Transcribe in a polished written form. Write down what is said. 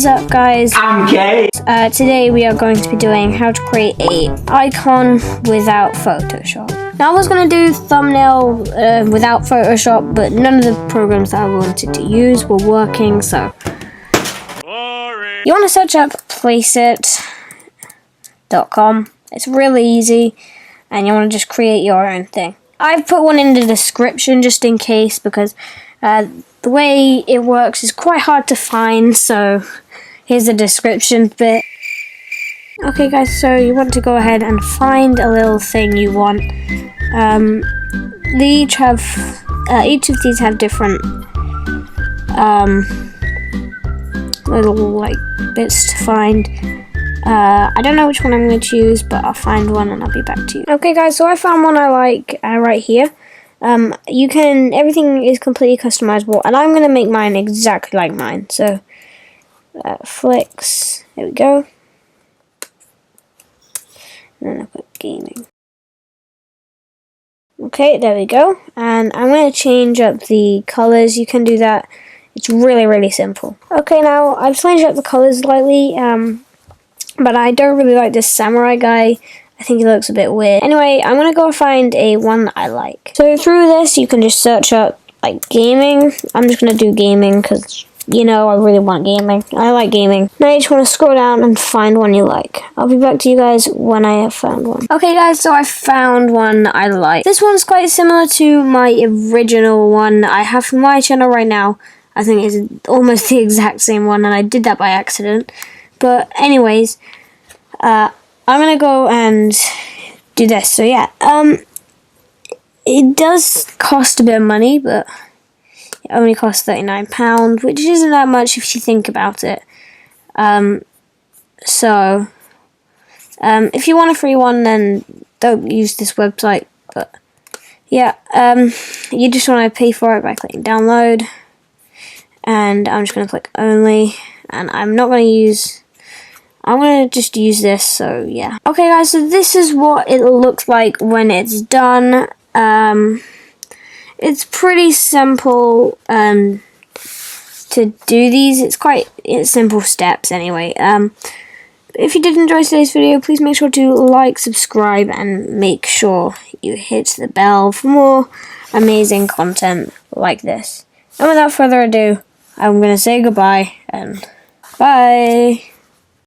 is up, guys? I'm gay. Today we are going to be doing how to create a icon without Photoshop. Now I was going to do thumbnail without Photoshop, but none of the programs that I wanted to use were working, so you want to search up placeit.com. It's really easy, and you want to just create your own thing. I've put one in the description just in case, because the way it works is quite hard to find, so here's the description bit. Okay guys, so you want to go ahead and find a little thing you want. Each of these have different little like bits to find. I don't know which one I'm going to choose, but I'll find one and I'll be back to you. Okay guys, so I found one I like right here. Everything is completely customizable, and I'm going to make mine exactly like mine. So, flicks, there we go. And then I put gaming. Okay, there we go. And I'm going to change up the colors. You can do that. It's really, really simple. Okay, now I've changed up the colors slightly, but I don't really like this samurai guy. I think he looks a bit weird. Anyway, I'm going to go find one that I like. So through this, you can just search up, like, gaming. I'm just going to do gaming because, you know, I really want gaming. I like gaming. Now you just want to scroll down and find one you like. I'll be back to you guys when I have found one. Okay, guys, so I found one I like. This one's quite similar to my original one I have for my channel right now. I think it's almost the exact same one, and I did that by accident. But anyways, I'm gonna go and do this. So yeah, it does cost a bit of money, but it only costs £39, which isn't that much if you think about it. If you want a free one, then don't use this website. But yeah, you just want to pay for it by clicking download, and I'm just gonna click only, and I'm going to just use this, so yeah. Okay guys, so this is what it looks like when it's done. It's pretty simple to do these. It's simple steps anyway. If you did enjoy today's video, please make sure to like, subscribe, and make sure you hit the bell for more amazing content like this. And without further ado, I'm going to say goodbye and bye.